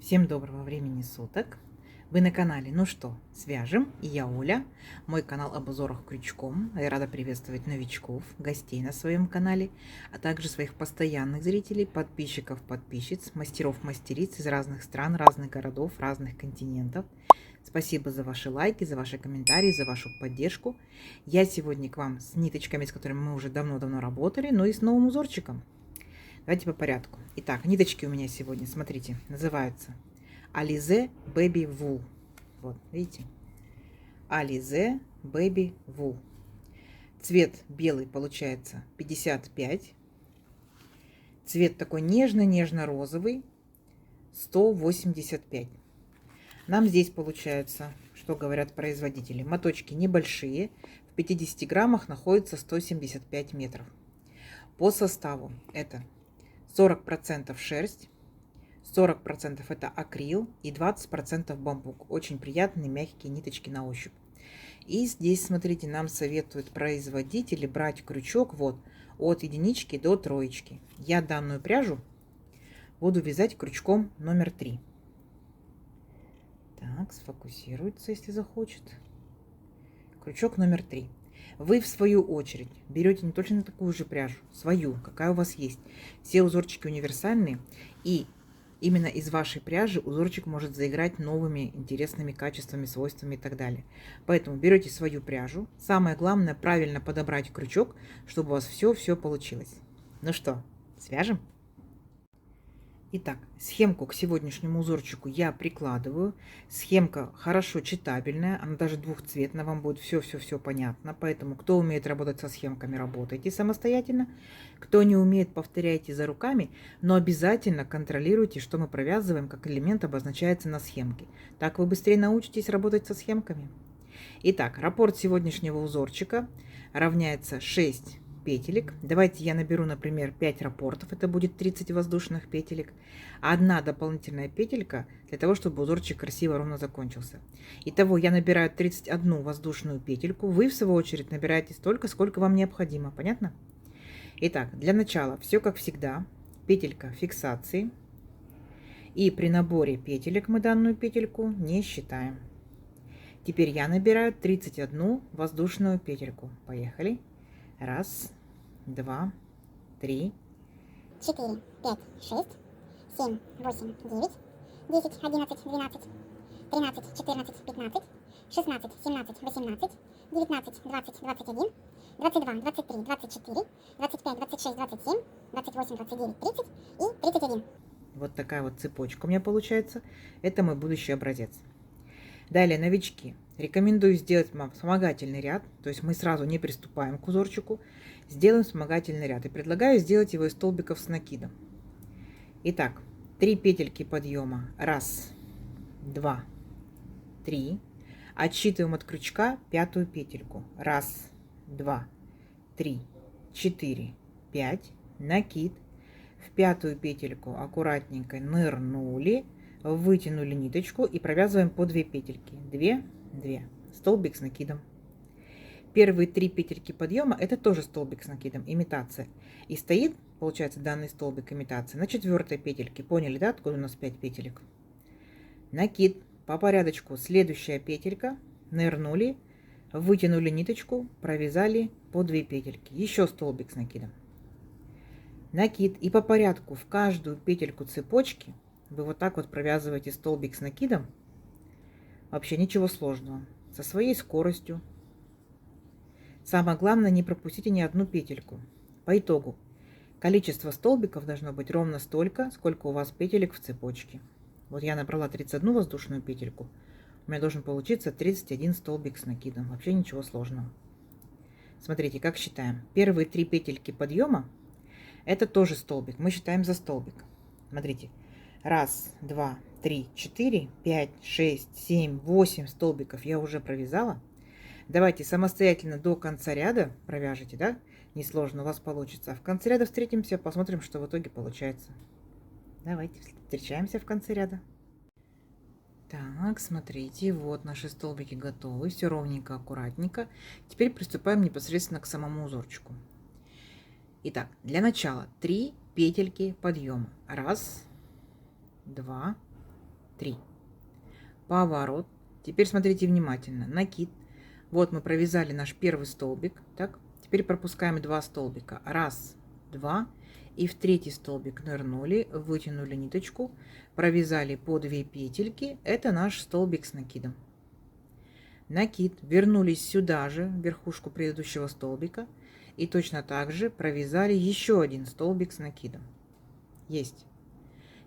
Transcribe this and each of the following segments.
Всем доброго времени суток! Вы на канале «Ну что, свяжем?» И я Оля. Мой канал об узорах крючком. Я рада приветствовать новичков, гостей на своем канале, а также своих постоянных зрителей, подписчиков, подписчиц, мастеров, мастериц из разных стран, разных городов, разных континентов. Спасибо за ваши лайки, за ваши комментарии, за вашу поддержку. Я сегодня к вам с ниточками, с которыми мы уже давно-давно работали, но и с новым узорчиком. Давайте по порядку. Итак, ниточки у меня сегодня, смотрите, называются Alize Baby Wool. Вот, видите? Alize Baby Wool. Цвет белый получается 55. Цвет такой нежно-нежно-розовый 185. Нам здесь получается, что говорят производители, моточки небольшие. В 50 граммах находится 175 метров. По составу это 40% шерсть, 40% это акрил и 20% бамбук. Очень приятные мягкие ниточки на ощупь. И здесь, смотрите, нам советуют производители брать крючок вот от единички до троечки. Я данную пряжу буду вязать крючком номер 3. Так, сфокусируется, если захочет. Крючок номер 3. Вы, в свою очередь, берете не точно такую же пряжу, свою, какая у вас есть. Все узорчики универсальные, и именно из вашей пряжи узорчик может заиграть новыми интересными качествами, свойствами и так далее. Поэтому берете свою пряжу. Самое главное, правильно подобрать крючок, чтобы у вас все получилось. Ну что, свяжем? Итак, схемку к сегодняшнему узорчику я прикладываю. Схемка хорошо читабельная, она даже двухцветная, вам будет все понятно. Поэтому, кто умеет работать со схемками, работайте самостоятельно. Кто не умеет, повторяйте за руками, но обязательно контролируйте, что мы провязываем, как элемент обозначается на схемке. Так вы быстрее научитесь работать со схемками. Итак, раппорт сегодняшнего узорчика равняется 6 петелек. Давайте я наберу, например, 5 раппортов, это будет 30 воздушных петелек. Одна дополнительная петелька для того, чтобы узорчик красиво ровно закончился. Итого я набираю 31 воздушную петельку. Вы, в свою очередь, набираете столько, сколько вам необходимо. Понятно? Итак, для начала все как всегда. Петелька фиксации. И при наборе петелек мы данную петельку не считаем. Теперь я набираю 31 воздушную петельку. Поехали. Раз, два, три, 4, 5, 6, 7, 8, 9, 10, 11, 12, 13, 14, 15, 16, 17, 18, 19, 20, 21, 22, 23, 24, 25, 26, 27, 28, 29, 30 и 31. Вот такая вот цепочка у меня получается. Это мой будущий образец. Далее, новички. Рекомендую сделать вам вспомогательный ряд. То есть мы сразу не приступаем к узорчику. Сделаем вспомогательный ряд. И предлагаю сделать его из столбиков с накидом. Итак, 3 петельки подъема. Раз, два, три. Отсчитываем от крючка 5-ю петельку. Раз, два, три, 4, 5. Накид. В 5-ю петельку аккуратненько нырнули. Вытянули ниточку и провязываем по 2 петельки. 2, 2. Столбик с накидом. Первые 3 петельки подъема это тоже столбик с накидом, имитация. И стоит, получается, данный столбик имитация на 4-й петельке. Поняли, да, откуда у нас 5 петелек? Накид по порядочку. Следующая петелька. Нырнули, вытянули ниточку, провязали по 2 петельки. Еще столбик с накидом. Накид. И по порядку в каждую петельку цепочки вы вот так вот провязываете столбик с накидом. Вообще ничего сложного. Со своей скоростью. Самое главное, не пропустите ни одну петельку. По итогу, количество столбиков должно быть ровно столько, сколько у вас петелек в цепочке. Вот я набрала 31 воздушную петельку. У меня должен получиться 31 столбик с накидом. Вообще ничего сложного. Смотрите, как считаем. Первые 3 петельки подъема это тоже столбик. Мы считаем за столбик. Смотрите. Раз, два, три, 4, 5, 6, 7, 8 столбиков я уже провязала. Давайте самостоятельно до конца ряда провяжите, да? Несложно у вас получится. А в конце ряда встретимся, посмотрим, что в итоге получается. Давайте встречаемся в конце ряда. Так, смотрите, вот наши столбики готовы. Все ровненько, аккуратненько. Теперь приступаем непосредственно к самому узорчику. Итак, для начала 3 петельки подъема. Раз, два, 3. Поворот. Теперь смотрите внимательно. Накид. Вот мы провязали наш первый столбик. Так, теперь пропускаем 2 столбика. 1, 2. И в третий столбик нырнули, вытянули ниточку, провязали по 2 петельки. Это наш столбик с накидом. Накид. Вернулись сюда же, в верхушку предыдущего столбика. И точно так же провязали еще один столбик с накидом. Есть.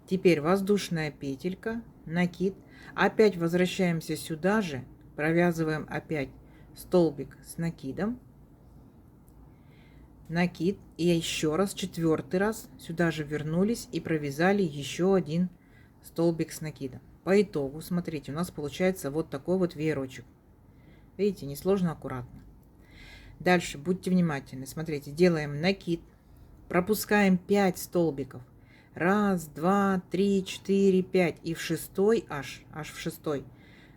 Теперь воздушная петелька, накид. Опять возвращаемся сюда же, провязываем опять столбик с накидом, накид, и еще раз, 4-й раз сюда же вернулись и провязали еще один столбик с накидом. По итогу, смотрите, у нас получается вот такой вот веерочек. Видите, несложно, аккуратно. Дальше будьте внимательны. Смотрите, делаем накид, пропускаем 5 столбиков. 1, 2, 3, 4, 5. И в 6-й, аж в 6-й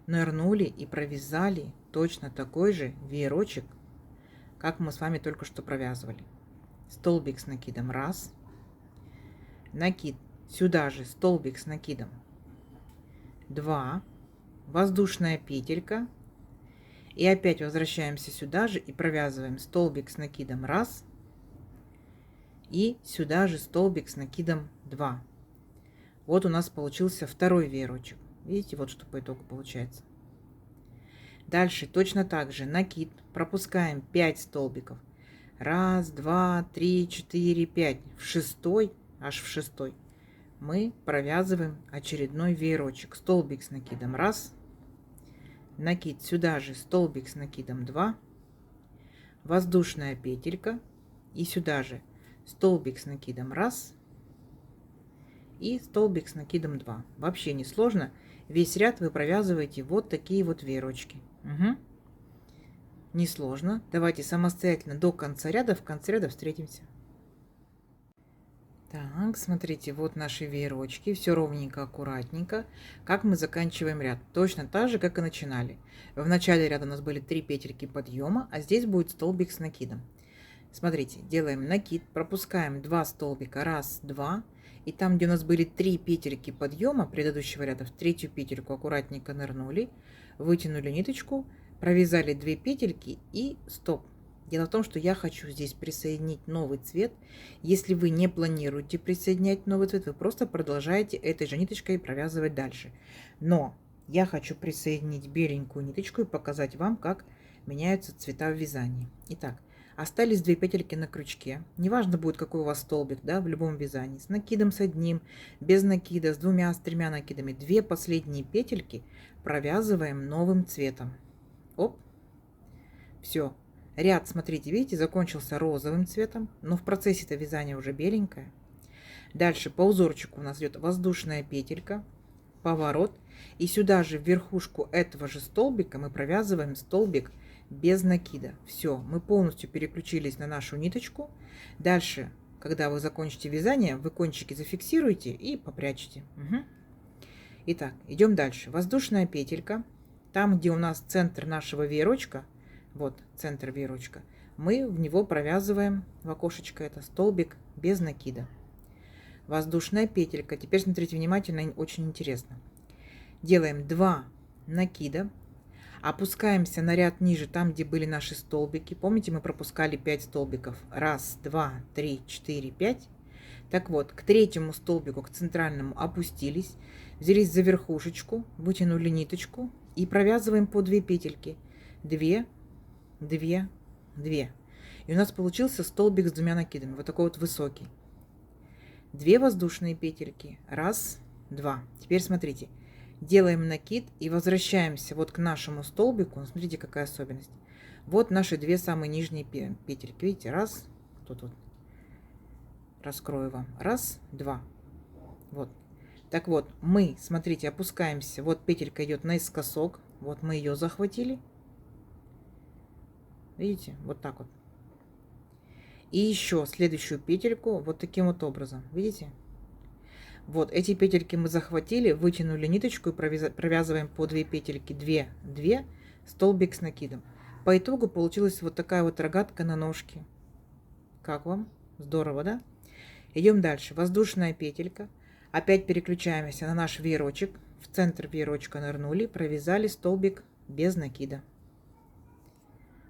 нырнули и провязали точно такой же веерочек, как мы с вами только что провязывали. Столбик с накидом 1, накид, сюда же столбик с накидом 2, воздушная петелька, и опять возвращаемся сюда же и провязываем столбик с накидом 1, и сюда же столбик с накидом 2. Вот у нас получился второй веерочек. Видите, вот что по итогу получается. Дальше точно так же накид, пропускаем 5 столбиков. 1, 2, 3, 4, 5. В 6-й, аж в 6-й, мы провязываем очередной веерочек. Столбик с накидом 1, накид, сюда же столбик с накидом 2, воздушная петелька, и сюда же столбик с накидом 1 и столбик с накидом 2. Вообще не сложно. Весь ряд вы провязываете вот такие вот веерочки. Угу. Несложно. Давайте самостоятельно до конца ряда. В конце ряда встретимся. Так, смотрите, вот наши веерочки. Все ровненько, аккуратненько. Как мы заканчиваем ряд? Точно так же, как и начинали. В начале ряда у нас были 3 петельки подъема, а здесь будет столбик с накидом. Смотрите, делаем накид, пропускаем 2 столбика, 1, 2, и там, где у нас были 3 петельки подъема предыдущего ряда, в третью петельку аккуратненько нырнули, вытянули ниточку, провязали 2 петельки и стоп. Дело в том, что я хочу здесь присоединить новый цвет. Если вы не планируете присоединять новый цвет, вы просто продолжаете этой же ниточкой провязывать дальше. Но я хочу присоединить беленькую ниточку и показать вам, как меняются цвета в вязании. Итак, остались 2 петельки на крючке. Неважно будет, какой у вас столбик, да, в любом вязании. С накидом, с одним, без накида, с 2, с 3 накидами. 2 последние петельки провязываем новым цветом. Оп. Все. Ряд, смотрите, видите, закончился розовым цветом, но в процессе это вязание уже беленькое. Дальше по узорчику у нас идет воздушная петелька, поворот. И сюда же в верхушку этого же столбика мы провязываем столбик без накида. Все, мы полностью переключились на нашу ниточку. Дальше, когда вы закончите вязание, вы кончики зафиксируете и попрячете. Угу. Итак, идем дальше. Воздушная петелька. Там, где у нас центр нашего веерочка, вот центр веерочка, мы в него провязываем в окошечко это столбик без накида. Воздушная петелька. Теперь смотрите внимательно, очень интересно. Делаем 2 накида. Опускаемся на ряд ниже, там, где были наши столбики. Помните, мы пропускали 5 столбиков. 1, 2, 3, 4, 5. Так вот, к третьему столбику, к центральному, опустились. Взялись за верхушечку, вытянули ниточку и провязываем по 2 петельки. 2, 2, 2. И у нас получился столбик с 2 накидами. Вот такой вот высокий. 2 воздушные петельки. 1, 2. Теперь смотрите. Делаем накид и возвращаемся вот к нашему столбику. Смотрите, какая особенность. Вот наши 2 самые нижние петельки. Видите, раз, тут вот. Раскрою вам. 1, 2. Вот. Так вот, мы, смотрите, опускаемся. Вот петелька идет наискосок. Вот мы ее захватили. Видите, вот так вот. И еще следующую петельку вот таким вот образом. Видите? Вот эти петельки мы захватили, вытянули ниточку и провязываем по 2 петельки, 2, 2, столбик с накидом. По итогу получилась вот такая вот рогатка на ножке. Как вам? Здорово, да? Идем дальше. Воздушная петелька. Опять переключаемся на наш веерочек. в центр веерочка нырнули, провязали столбик без накида.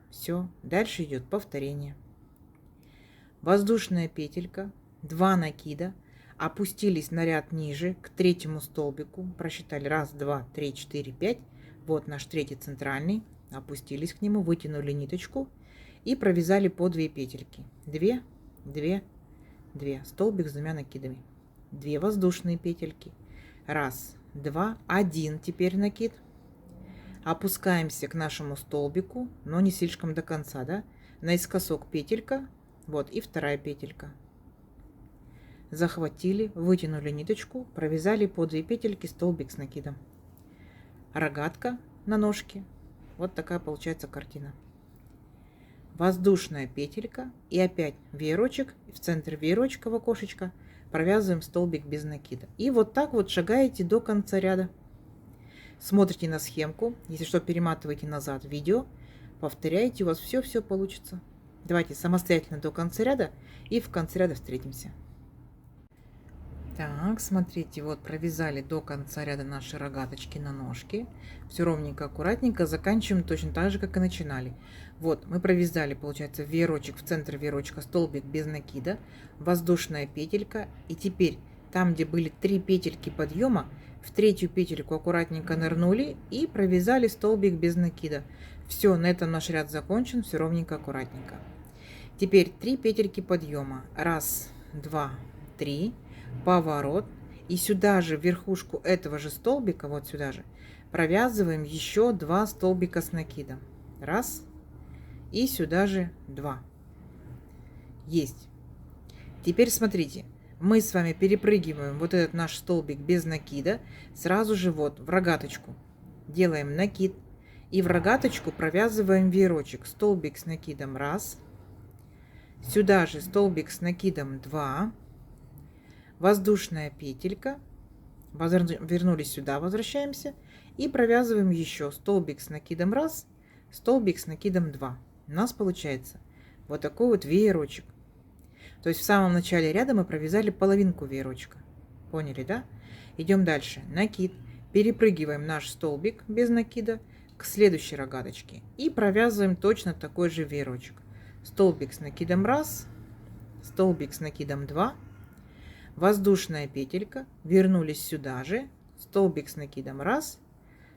Все, дальше идет повторение. Воздушная петелька, 2 накида, опустились на ряд ниже к третьему столбику, просчитали 1, 2, 3, 4, 5, вот наш третий центральный, опустились к нему, вытянули ниточку и провязали по 2 петельки, 2, 2, 2, столбик с 2 накидами, 2 воздушные петельки, 1, 2, 1 теперь накид, опускаемся к нашему столбику, но не слишком до конца, да, наискосок петелька, вот и 2 петелька, захватили, вытянули ниточку, провязали по 2 петельки, столбик с накидом, рогатка на ножке, вот такая получается картина. Воздушная петелька и опять веерочек, в центр веерочка в окошечко провязываем столбик без накида. И вот так вот шагаете до конца ряда. Смотрите на схемку, если что, перематывайте назад видео, повторяйте, у вас все получится. Давайте самостоятельно до конца ряда и в конце ряда встретимся. Так, смотрите, вот провязали до конца ряда наши рогаточки на ножке. Все ровненько, аккуратненько, заканчиваем точно так же, как и начинали. Вот, мы провязали, получается, веерочек, в центр веерочка столбик без накида, воздушная петелька. И теперь, там, где были 3 петельки подъема, в третью петельку аккуратненько нырнули и провязали столбик без накида. Все, на этом наш ряд закончен, все ровненько, аккуратненько. Теперь 3 петельки подъема. 1, 2, 3. Поворот, и сюда же в верхушку этого же столбика, вот сюда же, провязываем еще 2 столбика с накидом. 1, и сюда же 2. Есть. Теперь смотрите, мы с вами перепрыгиваем вот этот наш столбик без накида, сразу же вот в рогаточку делаем накид, и в рогаточку провязываем веерочек, столбик с накидом 1, сюда же столбик с накидом 2, воздушная петелька, вернулись сюда, возвращаемся и провязываем еще столбик с накидом 1, столбик с накидом 2. У нас получается вот такой вот веерочек. То есть в самом начале ряда мы провязали половинку веерочка. Поняли, да? Идем дальше. Накид. Перепрыгиваем наш столбик без накида к следующей рогаточке и провязываем точно такой же веерочек. Столбик с накидом 1, столбик с накидом 2, воздушная петелька, вернулись сюда же, столбик с накидом 1,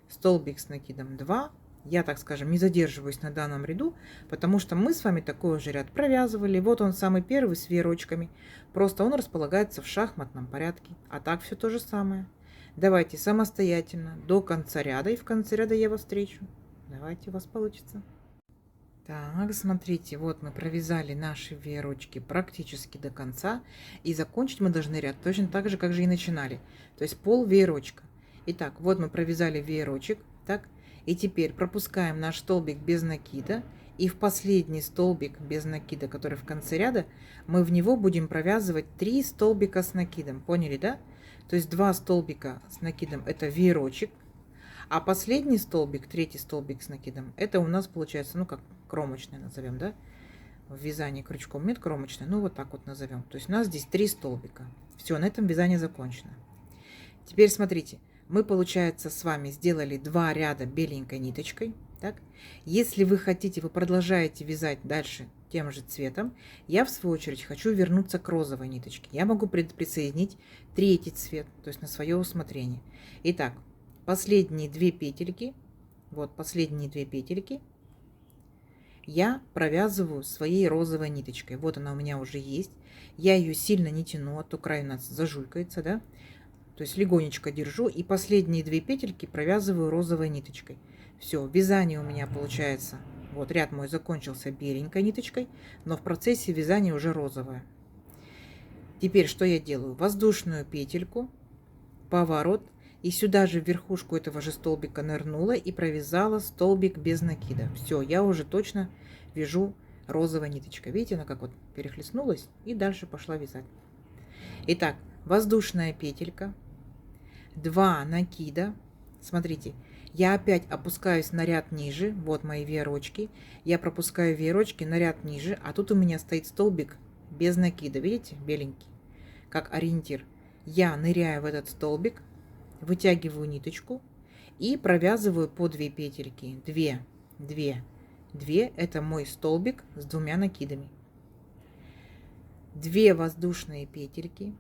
столбик с накидом 2. Я, так скажем, не задерживаюсь на данном ряду, потому что мы с вами такой же ряд провязывали. Вот он самый первый с веерочками, просто он располагается в шахматном порядке. А так все то же самое. Давайте самостоятельно до конца ряда, и в конце ряда я вас встречу. Давайте, у вас получится. Так, смотрите, вот мы провязали наши веерочки практически до конца, и закончить мы должны ряд точно так же, как же и начинали, то есть пол веерочка. Итак, вот мы провязали веерочек, так, и теперь пропускаем наш столбик без накида, и в последний столбик без накида, который в конце ряда, мы в него будем провязывать 3 столбика с накидом, поняли, да? То есть 2 столбика с накидом это веерочек, а последний столбик, третий столбик с накидом, это у нас получается, ну как кромочная назовем, да? В вязании крючком нет кромочной, ну вот так вот назовем. То есть у нас здесь 3 столбика. Все, на этом вязание закончено. Теперь смотрите, мы, получается, с вами сделали 2 ряда беленькой ниточкой. Так? Если вы хотите, вы продолжаете вязать дальше тем же цветом, я в свою очередь хочу вернуться к розовой ниточке. Я могу присоединить третий цвет, то есть на свое усмотрение. Итак, последние 2 петельки, вот последние 2 петельки, я провязываю своей розовой ниточкой. Вот она у меня уже есть. Я ее сильно не тяну, а то край у нас зажулькается, да? То есть легонечко держу и последние 2 петельки провязываю розовой ниточкой. Все, вязание у меня получается. Вот ряд мой закончился беленькой ниточкой, но в процессе вязания уже розовая. Теперь что я делаю? Воздушную петельку, поворот, и сюда же в верхушку этого же столбика нырнула и провязала столбик без накида. Все, я уже точно вяжу розовой ниточкой. Видите, она как вот перехлестнулась и дальше пошла вязать. Итак, воздушная петелька, 2 накида. Смотрите, я опять опускаюсь на ряд ниже. Вот мои веерочки. Я пропускаю веерочки на ряд ниже, а тут у меня стоит столбик без накида. Видите, беленький, как ориентир. Я ныряю в этот столбик, вытягиваю ниточку и провязываю по 2 петельки. 2, 2, 2. Это мой столбик с 2 накидами. 2 воздушные петельки,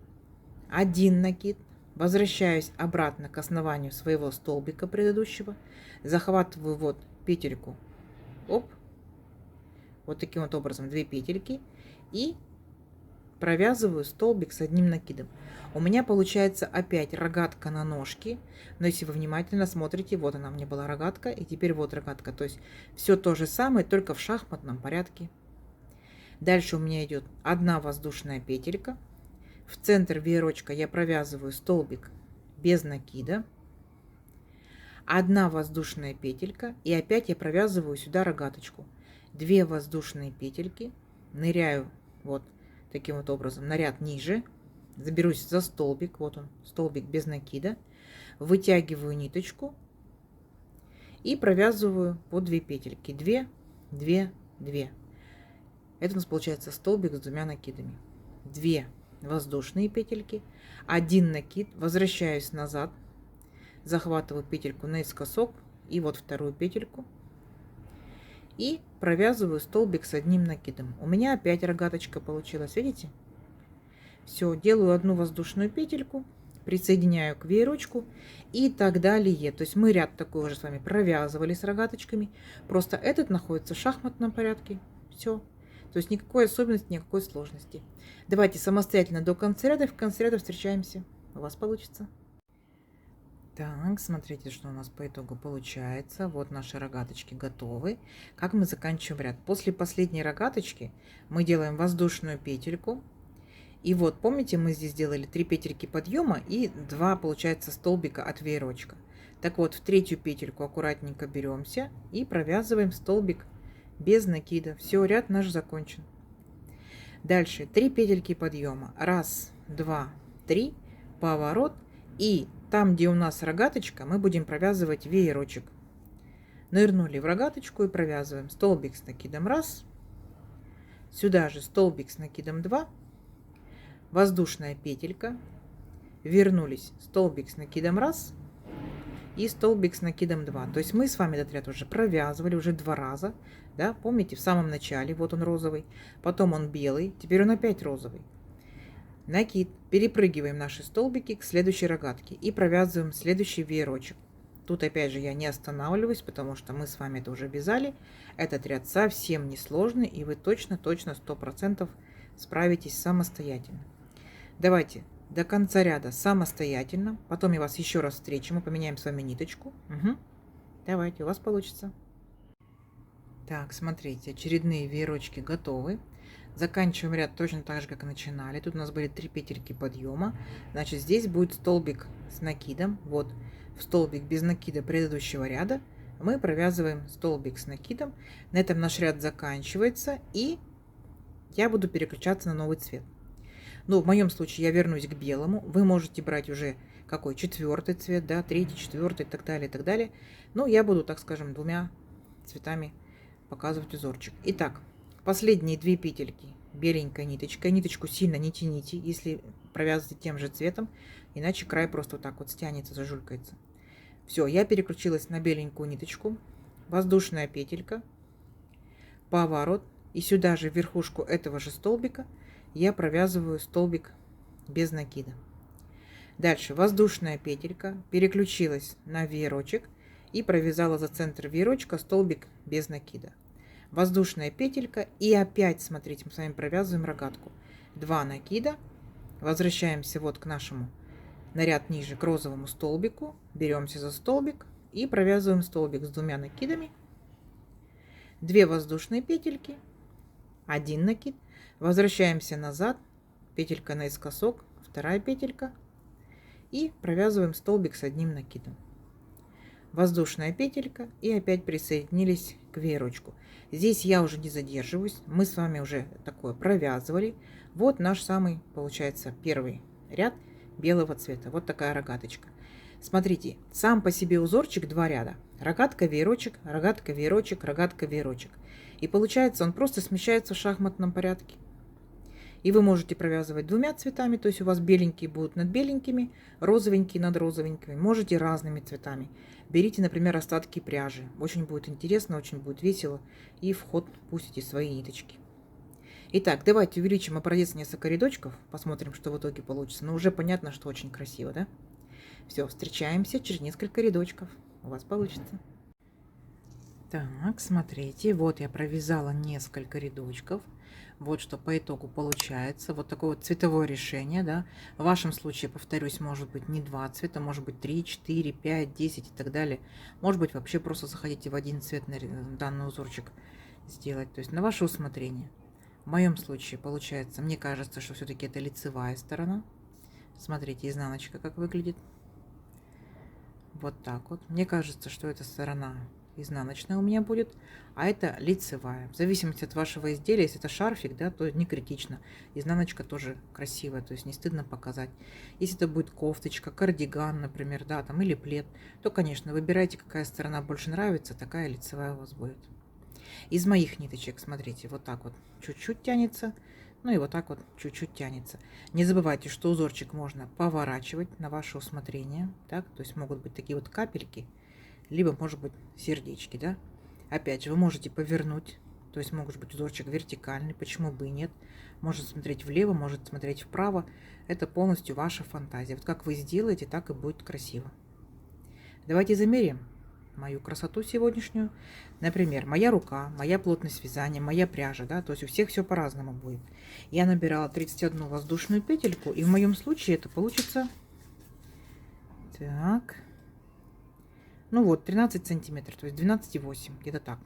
1 накид. Возвращаюсь обратно к основанию своего столбика предыдущего. Захватываю вот петельку. Оп. Вот таким вот образом 2 петельки. И провязываю столбик с 1 накидом. У меня получается опять рогатка на ножке. Но если вы внимательно смотрите, вот она у меня была рогатка. И теперь вот рогатка. То есть все то же самое, только в шахматном порядке. Дальше у меня идет 1 воздушная петелька. В центр веерочка я провязываю столбик без накида. 1 воздушная петелька. И опять я провязываю сюда рогаточку. 2 воздушные петельки. Ныряю вот таким вот образом на ряд ниже. Заберусь за столбик. Вот он, столбик без накида. Вытягиваю ниточку. И провязываю по 2 петельки. 2, 2, 2. Это у нас получается столбик с 2 накидами. 2 воздушные петельки, 1 накид, возвращаюсь назад, захватываю петельку наискосок и вот вторую петельку и провязываю столбик с 1 накидом. У меня опять рогаточка получилась, видите? Все, делаю 1 воздушную петельку, присоединяю к веерочку и так далее. То есть мы ряд такой уже с вами провязывали с рогаточками, просто этот находится в шахматном порядке. Все. То есть никакой особенности, никакой сложности. Давайте самостоятельно до конца ряда. В конце ряда встречаемся. У вас получится. Так, смотрите, что у нас по итогу получается. Вот наши рогаточки готовы. Как мы заканчиваем ряд? После последней рогаточки мы делаем воздушную петельку. И вот, помните, мы здесь сделали 3 петельки подъема и 2, получается, столбика от веерочка. Так вот, в 3-ю петельку аккуратненько беремся и провязываем столбик без накида. Все, ряд наш закончен. Дальше 3 петельки подъема. 1, 2, 3. Поворот. И там, где у нас рогаточка, мы будем провязывать веерочек. Нырнули в рогаточку и провязываем столбик с накидом 1. Сюда же столбик с накидом 2. Воздушная петелька. Вернулись. Столбик с накидом 1. И столбик с накидом 2. То есть мы с вами этот ряд уже провязывали уже 2 раза. Да, помните, в самом начале, вот он розовый, потом он белый, теперь он опять розовый. Накид. Перепрыгиваем наши столбики к следующей рогатке и провязываем следующий веерочек. Тут опять же я не останавливаюсь, потому что мы с вами это уже вязали. Этот ряд совсем не сложный, и вы точно 100% справитесь самостоятельно. Давайте до конца ряда самостоятельно. Потом я вас еще раз встречу. Мы поменяем с вами ниточку. Угу. Давайте, у вас получится. Так, смотрите, очередные веерочки готовы. Заканчиваем ряд точно так же, как и начинали. Тут у нас были 3 петельки подъема. Значит, здесь будет столбик с накидом. Вот, в столбик без накида предыдущего ряда мы провязываем столбик с накидом. На этом наш ряд заканчивается. И я буду переключаться на новый цвет. Ну, в моем случае я вернусь к белому. Вы можете брать уже какой 4-й цвет, да, 3-й, 4-й и так далее, и так далее. Но я буду, так скажем, 2 цветами показывать узорчик. Итак, последние 2 петельки беленькой ниточкой. Ниточку сильно не тяните, если провязываете тем же цветом, иначе край просто вот так вот стянется, зажулькается. Все, я переключилась на беленькую ниточку. Воздушная петелька, поворот. И сюда же в верхушку этого же столбика я провязываю столбик без накида. Дальше воздушная петелька, переключилась на веерочек и провязала за центр веерочка столбик без накида. Воздушная петелька и опять, смотрите, мы с вами провязываем рогатку. 2 накида, возвращаемся вот к нашему на ряд ниже, к розовому столбику, беремся за столбик и провязываем столбик с 2 накидами. 2 воздушные петельки, 1 накид, возвращаемся назад, петелька наискосок, 2 петелька и провязываем столбик с 1 накидом. Воздушная петелька и опять присоединились к веерочку. Здесь я уже не задерживаюсь, мы с вами уже такое провязывали. Вот наш самый, получается, первый ряд белого цвета. Вот такая рогаточка. Смотрите, сам по себе узорчик 2 ряда. Рогатка, веерочек, рогатка, веерочек, рогатка, веерочек. И получается, он просто смещается в шахматном порядке. И вы можете провязывать двумя цветами, то есть у вас беленькие будут над беленькими, розовенькие над розовенькими. Можете разными цветами. Берите, например, остатки пряжи. Очень будет интересно, очень будет весело. И в ход пустите свои ниточки. Итак, давайте увеличим образец несколько рядочков. Посмотрим, что в итоге получится. Но уже понятно, что очень красиво, да? Все, встречаемся через несколько рядочков. У вас получится. Так, смотрите, вот я провязала несколько рядочков. Вот что по итогу получается. Вот такое вот цветовое решение, да. В вашем случае, повторюсь, может быть не 2 цвета, может быть 3, 4, 5, 10 и так далее. Может быть, вообще просто захотите в один цвет на данный узорчик сделать. То есть на ваше усмотрение. В моем случае получается, мне кажется, что все-таки это лицевая сторона. Смотрите, изнаночка как выглядит. Вот так вот. Мне кажется, что эта сторона изнаночная у меня будет, а это лицевая. В зависимости от вашего изделия, если это шарфик, да, то не критично. Изнаночка тоже красивая, то есть не стыдно показать. Если это будет кофточка, кардиган, например, да, там или плед, то, конечно, выбирайте, какая сторона больше нравится, такая лицевая у вас будет. Из моих ниточек, смотрите, вот так вот чуть-чуть тянется, ну и вот так вот чуть-чуть тянется. Не забывайте, что узорчик можно поворачивать на ваше усмотрение, так, то есть могут быть такие вот капельки, либо, может быть, сердечки, да. Опять же, вы можете повернуть, то есть может быть узорчик вертикальный, почему бы и нет. Может смотреть влево, может смотреть вправо. Это полностью ваша фантазия. Вот как вы сделаете, так и будет красиво. Давайте замерим мою красоту сегодняшнюю. Например, моя рука, моя плотность вязания, моя пряжа, да, то есть у всех все по-разному будет. Я набирала 31 воздушную петельку, и в моем случае это получится, так, ну вот, 13 сантиметров, то есть 12,8, где-то так.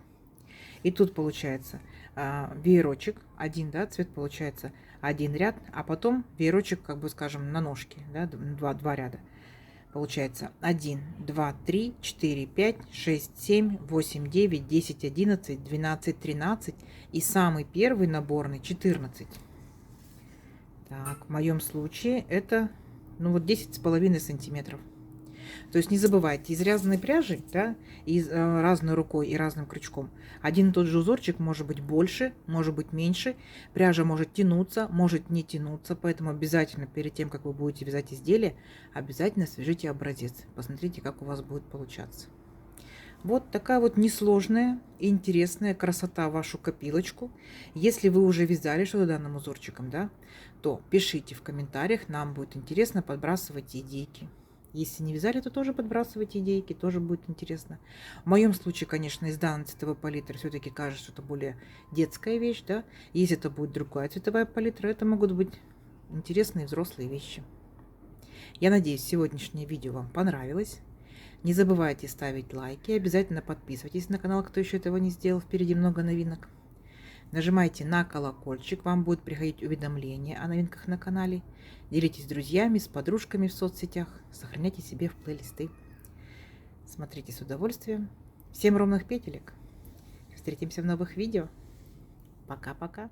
И тут получается веерочек один, да, цвет получается один ряд, а потом веерочек, как бы скажем, на ножке, да, два ряда. Получается 1, 2, 3, 4, 5, 6, 7, 8, 9, 10, 11, 12, 13 и самый первый наборный 14. Так, в моем случае это, ну вот 10,5 сантиметров. То есть не забывайте, из вязаной пряжи, да, и разной рукой и разным крючком, один и тот же узорчик может быть больше, может быть меньше, пряжа может тянуться, может не тянуться, поэтому обязательно перед тем, как вы будете вязать изделие, обязательно свяжите образец, посмотрите, как у вас будет получаться. Вот такая вот несложная и интересная красота в вашу копилочку. Если вы уже вязали что-то данным узорчиком, да, то пишите в комментариях, нам будет интересно, подбрасывайте идейки. Если не вязали, то тоже подбрасывайте идейки, тоже будет интересно. В моем случае, конечно, из данной цветовой палитры все-таки кажется, что это более детская вещь, да. Если это будет другая цветовая палитра, это могут быть интересные взрослые вещи. Я надеюсь, сегодняшнее видео вам понравилось. Не забывайте ставить лайки, обязательно подписывайтесь на канал, кто еще этого не сделал, впереди много новинок. Нажимайте на колокольчик, вам будет приходить уведомления о новинках на канале. Делитесь с друзьями, с подружками в соцсетях, сохраняйте себе в плейлисты. Смотрите с удовольствием. Всем ровных петелек. Встретимся в новых видео. Пока-пока.